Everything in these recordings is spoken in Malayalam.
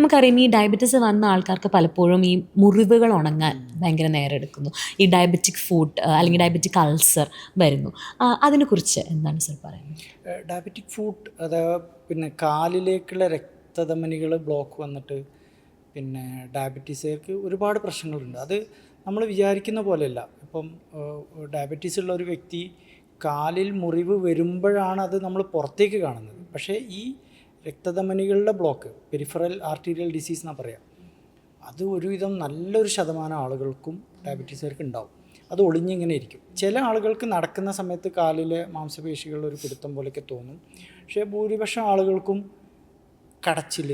നമുക്കറിയാം ഈ ഡയബറ്റീസ് വന്ന ആൾക്കാർക്ക് പലപ്പോഴും ഈ മുറിവുകൾ ഉണങ്ങാൻ ഭയങ്കര നേരം എടുക്കുന്നു. ഈ ഡയബറ്റിക് ഫുഡ് അല്ലെങ്കിൽ ഡയബറ്റിക് അൾസർ വരുന്നു. അതിനെക്കുറിച്ച് എന്താണ് സർ പറയുന്നത്? ഡയബറ്റിക് ഫുഡ് പിന്നെ കാലിലേക്കുള്ള രക്തധമനികൾ ബ്ലോക്ക് വന്നിട്ട് പിന്നെ ഡയബറ്റീസുകാർക്ക് ഒരുപാട് പ്രശ്നങ്ങളുണ്ട്. അത് നമ്മൾ വിചാരിക്കുന്ന പോലെയല്ല. ഇപ്പം ഡയബറ്റീസ് ഉള്ള ഒരു വ്യക്തി കാലിൽ മുറിവ് വരുമ്പോഴാണ് അത് നമ്മൾ പുറത്തേക്ക് കാണുന്നത്. പക്ഷേ ഈ രക്തധമനികളുടെ ബ്ലോക്ക്, പെരിഫറൽ ആർട്ടീരിയൽ ഡിസീസ് എന്നാണ് പറയാം, അത് ഒരുവിധം നല്ലൊരു ശതമാനം ആളുകൾക്കും ഡയബറ്റീസുകാർക്ക് ഉണ്ടാവും. അത് ഒളിഞ്ഞിങ്ങനെ ഇരിക്കും. ചില ആളുകൾക്ക് നടക്കുന്ന സമയത്ത് കാലിലെ മാംസപേശികളുടെ ഒരു പിടുത്തം പോലെയൊക്കെ തോന്നും. പക്ഷേ ഭൂരിപക്ഷം ആളുകൾക്കും കടച്ചിൽ,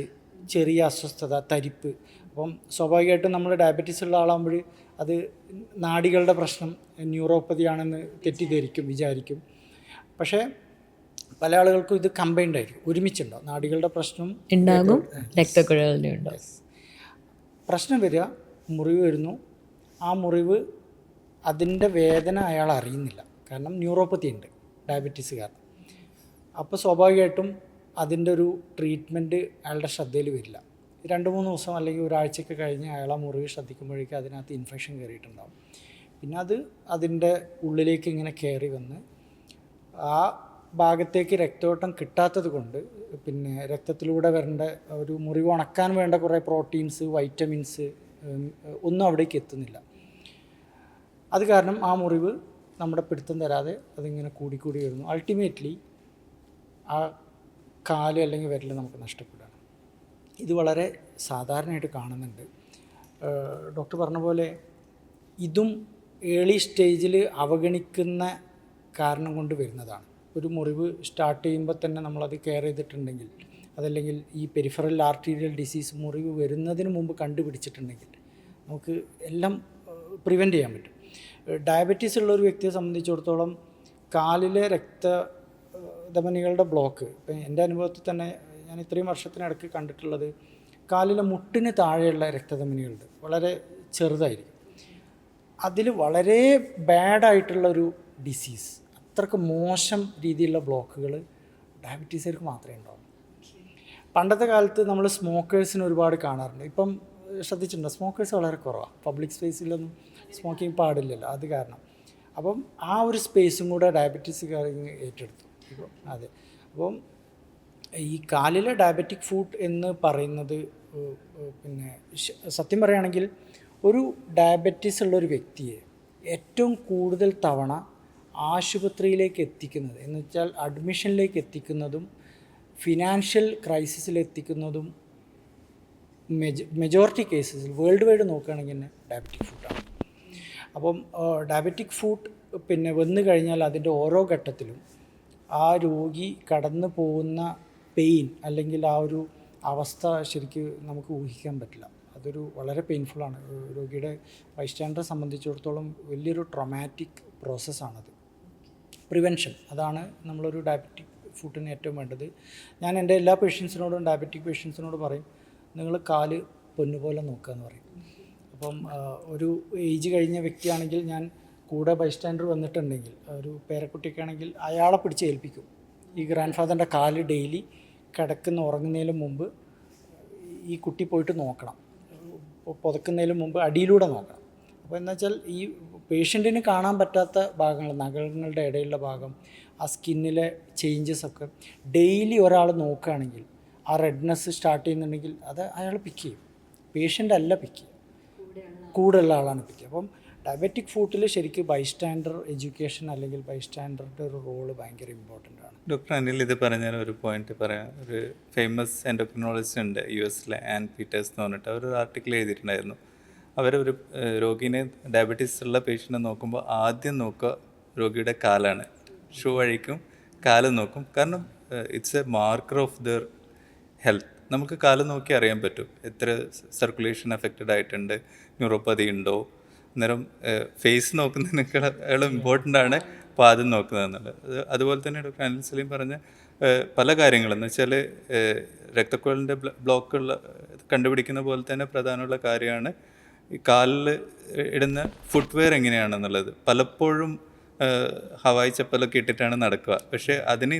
ചെറിയ അസ്വസ്ഥത, തരിപ്പ്. അപ്പം സ്വാഭാവികമായിട്ടും നമ്മൾ ഡയബറ്റീസ് ഉള്ള ആളാകുമ്പോൾ അത് നാഡികളുടെ പ്രശ്നം, ന്യൂറോപ്പതി ആണെന്ന് തെറ്റിദ്ധരിക്കും, വിചാരിക്കും. പക്ഷേ പല ആളുകൾക്കും ഇത് കമ്പൈൻഡ് ആയിരിക്കും, ഒരുമിച്ചുണ്ടാവും. നാഡികളുടെ പ്രശ്നം ഉണ്ടാകും, രക്തക്കുഴലിൻ്റെ ഉണ്ടാകും. പ്രശ്നം വരിക, മുറിവ് വരുന്നു. ആ മുറിവ് അതിൻ്റെ വേദന അയാൾ അറിയുന്നില്ല, കാരണം ന്യൂറോപ്പതി ഉണ്ട് ഡയബറ്റീസുകാരൻ. അപ്പോൾ സ്വാഭാവികമായിട്ടും അതിൻ്റെ ഒരു ട്രീറ്റ്മെൻറ്റ് അയാളുടെ ശ്രദ്ധയിൽ വരില്ല. 2-3 ദിവസം അല്ലെങ്കിൽ ഒരാഴ്ചയൊക്കെ കഴിഞ്ഞ് അയാൾ ആ മുറിവ് ശ്രദ്ധിക്കുമ്പോഴേക്കും അതിനകത്ത് ഇൻഫെക്ഷൻ കയറിയിട്ടുണ്ടാകും. പിന്നെ അത് അതിൻ്റെ ഉള്ളിലേക്ക് ഇങ്ങനെ കയറി വന്ന് ആ ഭാഗത്തേക്ക് രക്തയോട്ടം കിട്ടാത്തത് കൊണ്ട് പിന്നെ രക്തത്തിലൂടെ വരേണ്ട ഒരു മുറിവ് ഉണക്കാൻ വേണ്ട കുറേ പ്രോട്ടീൻസ്, വൈറ്റമിൻസ് ഒന്നും അവിടേക്ക് എത്തുന്നില്ല. അത് കാരണം ആ മുറിവ് നമ്മുടെ പിടുത്തം തരാതെ അതിങ്ങനെ കൂടിക്കൂടി വരുന്നു. അൾട്ടിമേറ്റ്ലി ആ കാല് അല്ലെങ്കിൽ വിരൽ നമുക്ക് നഷ്ടപ്പെടുകയാണ്. ഇത് വളരെ സാധാരണയായിട്ട് കാണുന്നുണ്ട്. ഡോക്ടർ പറഞ്ഞ പോലെ ഇതും ഏർലി സ്റ്റേജിൽ അവഗണിക്കുന്ന കാരണം കൊണ്ട് വരുന്നതാണ്. ഒരു മുറിവ് സ്റ്റാർട്ട് ചെയ്യുമ്പോൾ തന്നെ നമ്മളത് കെയർ ചെയ്തിട്ടുണ്ടെങ്കിൽ, അതല്ലെങ്കിൽ ഈ പെരിഫറൽ ആർട്ടീരിയൽ ഡിസീസ് മുറിവ് വരുന്നതിന് മുമ്പ് കണ്ടുപിടിച്ചിട്ടുണ്ടെങ്കിൽ നമുക്ക് എല്ലാം പ്രിവെൻറ്റ് ചെയ്യാൻ പറ്റും. ഡയബറ്റീസ് ഉള്ളൊരു വ്യക്തിയെ സംബന്ധിച്ചിടത്തോളം കാലിലെ രക്തധമനികളുടെ ബ്ലോക്ക്, ഇപ്പം എൻ്റെ അനുഭവത്തിൽ തന്നെ ഞാൻ ഇത്രയും വർഷത്തിനിടയ്ക്ക് കണ്ടിട്ടുള്ളത്, കാലിലെ മുട്ടിന് താഴെയുള്ള രക്തധമനികളുണ്ട്, വളരെ ചെറുതായിരിക്കും. അതിൽ വളരെ ബാഡായിട്ടുള്ളൊരു ഡിസീസ്, അത്രക്ക് മോശം രീതിയിലുള്ള ബ്ലോക്കുകൾ ഡയബറ്റീസുകാർക്ക് മാത്രമേ ഉണ്ടാവൂ. പണ്ടത്തെ കാലത്ത് നമ്മൾ സ്മോക്കേഴ്സിന് ഒരുപാട് കാണാറുണ്ട്. ഇപ്പം ശ്രദ്ധിച്ചിട്ടുണ്ടോ? സ്മോക്കേഴ്സ് വളരെ കുറവാണ്. പബ്ലിക് സ്പേസിലൊന്നും സ്മോക്കിംഗ് പാടില്ലല്ലോ, അത് കാരണം. അപ്പം ആ ഒരു സ്പേസും കൂടെ ഡയബറ്റീസുകാർ ഏറ്റെടുത്തു. ഇപ്പം അതെ, അപ്പം ഈ കാലിലെ ഡയബറ്റിക് ഫുഡ് എന്ന് പറയുന്നത് പിന്നെ സത്യം പറയുകയാണെങ്കിൽ ഒരു ഡയബറ്റീസ് ഉള്ളൊരു വ്യക്തിയെ ഏറ്റവും കൂടുതൽ തവണ ആശുപത്രിയിലേക്ക് എത്തിക്കുന്നത്, എന്ന് വെച്ചാൽ അഡ്മിഷനിലേക്ക് എത്തിക്കുന്നതും ഫിനാൻഷ്യൽ ക്രൈസിസിലെത്തിക്കുന്നതും മെജോറിറ്റി കേസസിൽ വേൾഡ് വൈഡ് നോക്കുകയാണെങ്കിൽ തന്നെ ഡയബറ്റിക് ഫുഡാണ്. അപ്പം ഡയബറ്റിക് ഫുഡ് പിന്നെ വന്നു കഴിഞ്ഞാൽ അതിൻ്റെ ഓരോ ഘട്ടത്തിലും ആ രോഗി കടന്നു പോകുന്ന പെയിൻ അല്ലെങ്കിൽ ആ ഒരു അവസ്ഥ ശരിക്കും നമുക്ക് ഊഹിക്കാൻ പറ്റില്ല. അതൊരു വളരെ പെയിൻഫുള്ളാണ്. രോഗിയുടെ ബൈസ്റ്റാൻഡറെ സംബന്ധിച്ചിടത്തോളം വലിയൊരു ട്രോമാറ്റിക് പ്രോസസ്സാണത്. പ്രിവെൻഷൻ, അതാണ് നമ്മളൊരു ഡയബറ്റിക് ഫുഡിന് ഏറ്റവും വേണ്ടത്. ഞാൻ എൻ്റെ എല്ലാ പേഷ്യൻസിനോടും, ഡയബറ്റിക് പേഷ്യൻസിനോട് പറയും, നിങ്ങൾ കാല് പൊന്നുപോലെ നോക്കുക എന്ന് പറയും. അപ്പം ഒരു ഏജ് കഴിഞ്ഞ വ്യക്തിയാണെങ്കിൽ ഞാൻ കൂടെ ബൈസ്റ്റാൻഡർ വന്നിട്ടുണ്ടെങ്കിൽ, ഒരു പേരക്കുട്ടിയൊക്കെ ആണെങ്കിൽ അയാളെ പിടിച്ച് ഏൽപ്പിക്കും. ഈ ഗ്രാൻഡ് ഫാദറിൻ്റെ കാല് ഡെയിലി കിടക്കുന്ന ഉറങ്ങുന്നതിന് മുമ്പ് ഈ കുട്ടി പോയിട്ട് നോക്കണം, പുതക്കുന്നതിന് മുമ്പ് അടിയിലൂടെ നോക്കണം. അപ്പോൾ എന്താ വെച്ചാൽ ഈ പേഷ്യൻറ്റിന് കാണാൻ പറ്റാത്ത ഭാഗങ്ങൾ, നഖങ്ങളുടെ ഇടയിലുള്ള ഭാഗം, ആ സ്കിന്നിലെ ചേഞ്ചസ് ഒക്കെ ഡെയിലി ഒരാൾ നോക്കുകയാണെങ്കിൽ ആ റെഡ്നെസ് സ്റ്റാർട്ട് ചെയ്യുന്നുണ്ടെങ്കിൽ അത് അയാൾ പിക്ക് ചെയ്യും. പേഷ്യൻ്റ് അല്ല പിക്ക് ചെയ്യും, കൂടെയുള്ള ആളാണ് പിക്ക് ചെയ്യുക. അപ്പം ഡയബറ്റിക് ഫുഡിൽ ശരിക്കും ബൈസ്റ്റാൻഡർ എഡ്യൂക്കേഷൻ അല്ലെങ്കിൽ ബൈസ്റ്റാൻഡറുടെ ഒരു റോള് ഭയങ്കര ഇമ്പോർട്ടൻ്റ് ആണ്. ഡോക്ടർ അനിൽ ഇത് പറഞ്ഞാൽ ഒരു പോയിന്റ് പറയാം. ഒരു ഫേമസ് എൻഡോക്രിനോളജിസ്റ്റ് ഉണ്ട് US ആൻ പീറ്റേഴ്സ് എന്ന് പറഞ്ഞിട്ട്, അവർ ഒരു ആർട്ടിക്കിൾ എഴുതിയിട്ടുണ്ടായിരുന്നു. അവരൊരു രോഗീനെ, ഡയബറ്റീസ് ഉള്ള പേഷ്യൻറ്റിനെ നോക്കുമ്പോൾ ആദ്യം നോക്കുക രോഗിയുടെ കാലാണ്. ഷൂ അഴിക്കും, കാല് നോക്കും. കാരണം it's A marker of there health. നമുക്ക് കാല് നോക്കി അറിയാൻ പറ്റും എത്ര സർക്കുലേഷൻ എഫക്റ്റഡ് ആയിട്ടുണ്ട്, ന്യൂറോപ്പതി ഉണ്ടോ. അന്നേരം ഫേസ് നോക്കുന്നതിനേക്കാളും ഇമ്പോർട്ടൻ്റ് ആണ് പാദം നോക്കുന്നതെന്നുള്ളത്. അതുപോലെ തന്നെ ഡോക്ടർ അനിൽ സലീം പറഞ്ഞ പല കാര്യങ്ങളെന്ന് വെച്ചാൽ രക്തക്കുഴലിൻ്റെ ബ്ലോക്കുള്ള കണ്ടുപിടിക്കുന്ന പോലെ തന്നെ പ്രധാനമുള്ള കാര്യമാണ് ഈ കാലിൽ ഇടുന്ന ഫുട്വെയർ എങ്ങനെയാണെന്നുള്ളത്. പലപ്പോഴും ഹവായി ചപ്പലൊക്കെ ഇട്ടിട്ടാണ് നടക്കുക, പക്ഷേ അതിന്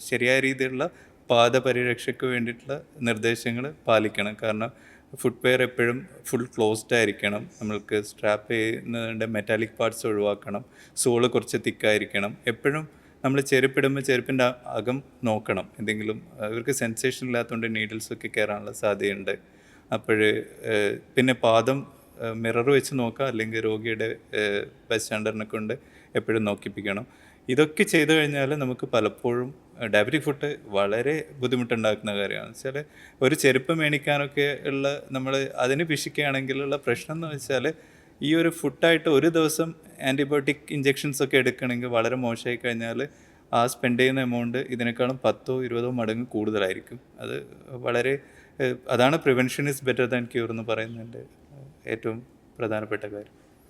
ശരിയായ രീതിയിലുള്ള പാദപരിരക്ഷയ്ക്ക് വേണ്ടിയിട്ടുള്ള നിർദ്ദേശങ്ങൾ പാലിക്കണം. കാരണം ഫുട്വെയർ എപ്പോഴും ഫുൾ ക്ലോസ്ഡ് ആയിരിക്കണം. നമ്മൾക്ക് സ്ട്രാപ്പ് ചെയ്യുന്നതിൻ്റെ മെറ്റാലിക് പാർട്സ് ഒഴിവാക്കണം. സോള് കുറച്ച് തിക്കായിരിക്കണം. എപ്പോഴും നമ്മൾ ചെരുപ്പിടുമ്പോൾ ചെരുപ്പിൻ്റെ അകം നോക്കണം. എന്തെങ്കിലും ഇവർക്ക് സെൻസേഷൻ ഇല്ലാത്തതുകൊണ്ട് നീഡിൽസൊക്കെ കയറാനുള്ള സാധ്യതയുണ്ട്. അപ്പോൾ പിന്നെ പാദം മിറർ വെച്ച് നോക്കുക, അല്ലെങ്കിൽ രോഗിയുടെ ബൈസ്റ്റാൻഡറിനെ കൊണ്ട് എപ്പോഴും നോക്കിപ്പിക്കണം. ഇതൊക്കെ ചെയ്തു കഴിഞ്ഞാൽ നമുക്ക് പലപ്പോഴും ഡയബറ്റിക് ഫുഡ് വളരെ ബുദ്ധിമുട്ടുണ്ടാക്കുന്ന കാര്യമാണ്. വെച്ചാൽ ഒരു ചെരുപ്പ് മേടിക്കാനൊക്കെ ഉള്ള നമ്മൾ അതിന് പിശിക്കുകയാണെങ്കിലുള്ള പ്രശ്നം എന്ന് വെച്ചാൽ ഈ ഒരു ഫുഡായിട്ട് ഒരു ദിവസം ആൻറ്റിബയോട്ടിക് ഇഞ്ചെക്ഷൻസൊക്കെ എടുക്കണമെങ്കിൽ വളരെ മോശമായി കഴിഞ്ഞാൽ ആ സ്പെൻഡ് ചെയ്യുന്ന എമൗണ്ട് ഇതിനേക്കാളും 10-20 മടങ്ങ് കൂടുതലായിരിക്കും. അത് വളരെ അതാണ് prevention is better than cure എന്ന് പറയുന്നതിൻ്റെ ഏറ്റവും പ്രധാനപ്പെട്ട കാര്യം.